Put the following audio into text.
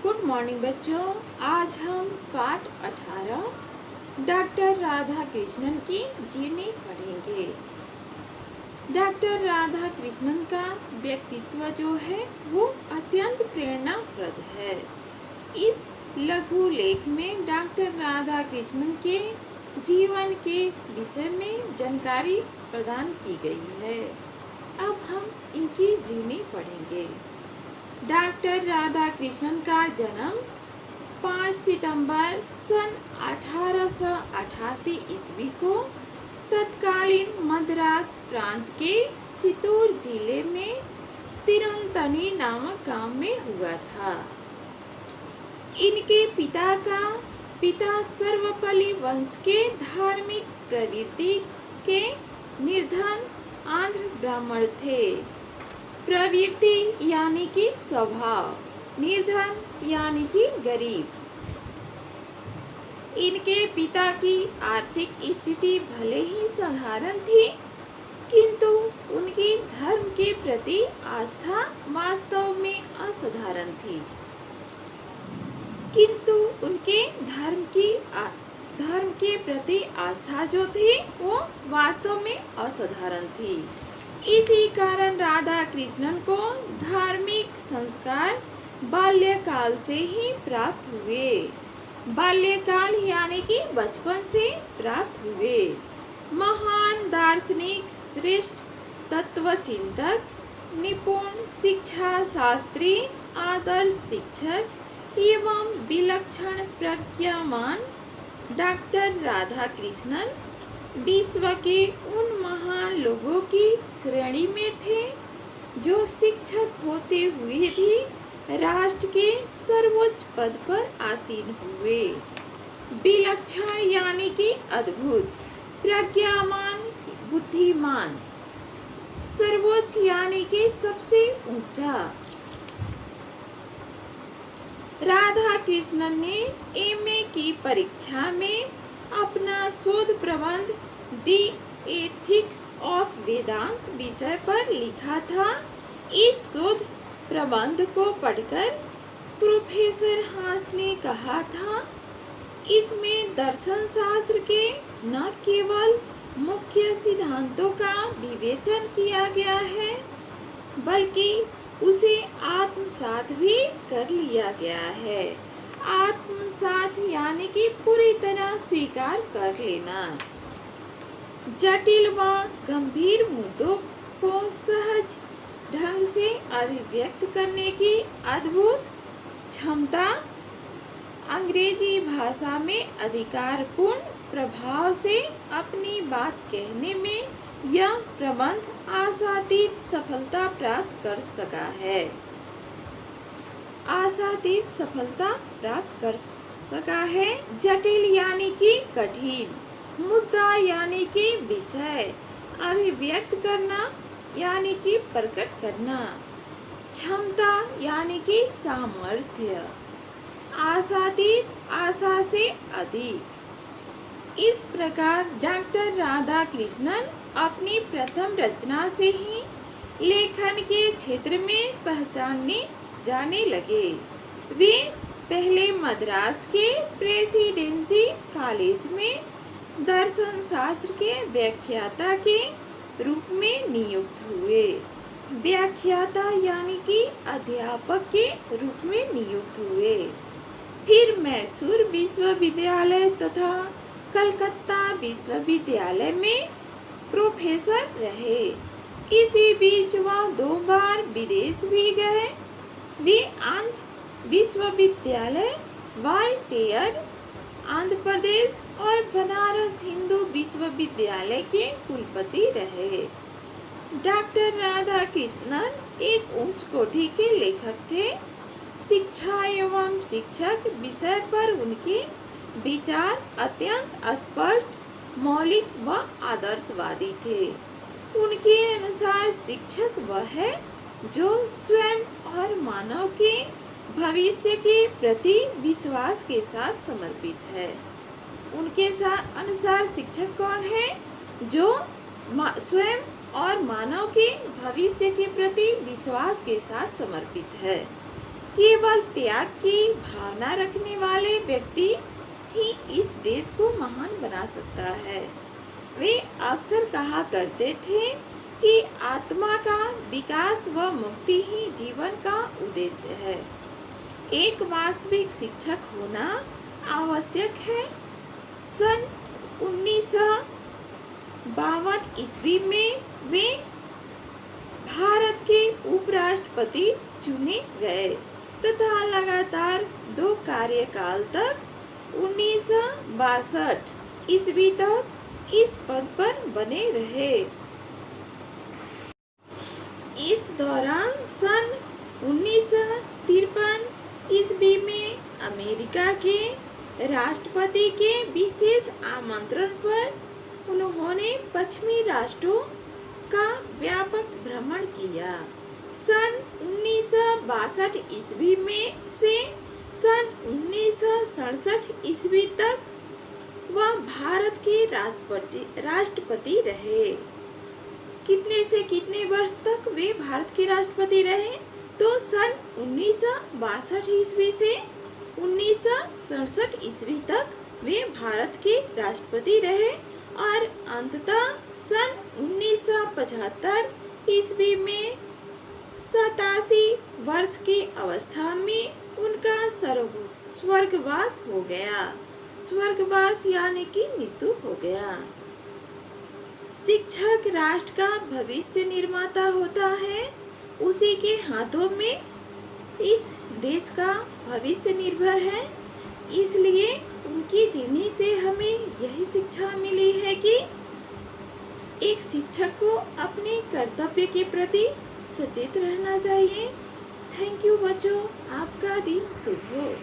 Good morning बच्चों, आज हम पाठ 18 डॉक्टर राधा कृष्णन की जीवनी पढ़ेंगे। डॉक्टर राधा कृष्णन का व्यक्तित्व जो है वो अत्यंत प्रेरणाप्रद है। इस लघु लेख में डॉक्टर राधा कृष्णन के जीवन के विषय में जानकारी प्रदान की गई है। अब हम इनकी जीवनी पढ़ेंगे। डॉक्टर राधा कृष्णन का जन्म 5 सितंबर सन 1888 ईस्वी को तत्कालीन मद्रास प्रांत के चित्तूर जिले में तिरुनतनी नामक गांव में हुआ था। इनके पिता सर्वपल्ली वंश के धार्मिक प्रवृत्ति के निर्धन आंध्र ब्राह्मण थे। प्रवृत्ति यानी कि स्वभाव, निर्धन यानी कि गरीब। इनके पिता की आर्थिक स्थिति भले ही साधारण थी, किंतु उनकी धर्म के प्रति आस्था वास्तव में असाधारण थी। किंतु उनके धर्म के प्रति आस्था जो थी वो वास्तव में असाधारण थी। इसी कारण राधा कृष्णन को धार्मिक संस्कार बाल्यकाल से ही प्राप्त हुए। बाल्यकाल यानी कि बचपन से प्राप्त हुए। महान दार्शनिक, श्रेष्ठ तत्वचिंतक, निपुण शिक्षा शास्त्री, आदर्श शिक्षक एवं विलक्षण प्रज्ञावान डॉक्टर राधा कृष्णन विश्व के उन महान लोगों की श्रेणी में थे जो शिक्षक होते हुए भी राष्ट्र के सर्वोच्च पद पर आसीन हुए। विलक्षण यानी कि अद्भुत, प्रज्ञावान बुद्धिमान, सर्वोच्च यानी कि सबसे ऊंचा। राधा कृष्णन ने एमए की परीक्षा में अपना शोध प्रबंध द एथिक्स ऑफ वेदांत विषय पर लिखा था। इस शोध प्रबंध को पढ़कर प्रोफेसर हास ने कहा था, इसमें दर्शन शास्त्र के न केवल मुख्य सिद्धांतों का विवेचन किया गया है, बल्कि उसे आत्मसात भी कर लिया गया है। आत्मसात यानी कि पूरी तरह स्वीकार कर लेना। जटिल व गंभीर मुद्दों को सहज ढंग से अभिव्यक्त करने की अद्भुत क्षमता, अंग्रेजी भाषा में अधिकारपूर्ण प्रभाव से अपनी बात कहने में यह प्रबंध आशातीत सफलता प्राप्त कर सका है। आशातीत सफलता प्राप्त कर सका है। जटिल यानी कि कठिन, मुद्दा यानी कि विषय, अभिव्यक्त करना यानी कि प्रकट करना, क्षमता यानी कि सामर्थ्य, आशातीत आशा से अधिक। इस प्रकार डॉक्टर राधा कृष्णन अपनी प्रथम रचना से ही लेखन के क्षेत्र में पहचाने जाने लगे। वे पहले मद्रास के प्रेसिडेंसी कॉलेज में दर्शन शास्त्र के व्याख्याता के रूप में नियुक्त हुए। व्याख्याता यानी कि अध्यापक के रूप में नियुक्त हुए। फिर मैसूर विश्वविद्यालय तथा कलकत्ता विश्वविद्यालय में प्रोफेसर रहे। इसी बीच वह 2 बार विदेश भी गए। वे आंध्र विश्वविद्यालय, ग्वालियर आंध्र प्रदेश और बनारस हिंदू विश्वविद्यालय के कुलपति रहे। डॉक्टर राधा कृष्णन एक उच्च कोटि के लेखक थे। शिक्षा एवं शिक्षक विषय पर उनके विचार अत्यंत स्पष्ट, मौलिक व आदर्शवादी थे। उनके अनुसार शिक्षक वह है जो स्वयं और मानव के भविष्य के प्रति विश्वास के साथ समर्पित है। उनके अनुसार शिक्षक कौन है? जो स्वयं और मानव के भविष्य के प्रति विश्वास के साथ समर्पित है। केवल त्याग की भावना रखने वाले व्यक्ति ही इस देश को महान बना सकता है। वे अक्सर कहा करते थे कि आत्मा का विकास व मुक्ति ही जीवन का उद्देश्य है। एक वास्तविक शिक्षक होना आवश्यक है। सन 1952 ईस्वी में वे भारत के उपराष्ट्रपति चुने गए तथा लगातार 2 कार्यकाल तक 1962 ईस्वी तक इस पद पर बने रहे। इस दौरान सन 1953 ईस्वी में अमेरिका के राष्ट्रपति के विशेष आमंत्रण पर उन्होंने पश्चिमी राष्ट्रों का व्यापक भ्रमण किया। सन 1962 ईस्वी में से सन 1967 ईस्वी तक वह भारत के राष्ट्रपति रहे। कितने से कितने वर्ष तक वे भारत के राष्ट्रपति रहे? तो सन 1962 ईस्वी से 1967 ईस्वी तक वे भारत के राष्ट्रपति रहे और अंततः सन 1975 ईस्वी में 87 वर्ष की अवस्था में उनका स्वर्गवास हो गया। स्वर्गवास यानी कि मृत्यु हो गया। शिक्षक राष्ट्र का भविष्य निर्माता होता है। उसी के हाथों में इस देश का भविष्य निर्भर है। इसलिए उनकी जीवनी से हमें यही शिक्षा मिली है कि एक शिक्षक को अपने कर्तव्य के प्रति सचेत रहना चाहिए। थैंक यू बच्चों, आपका दिन शुभ हो।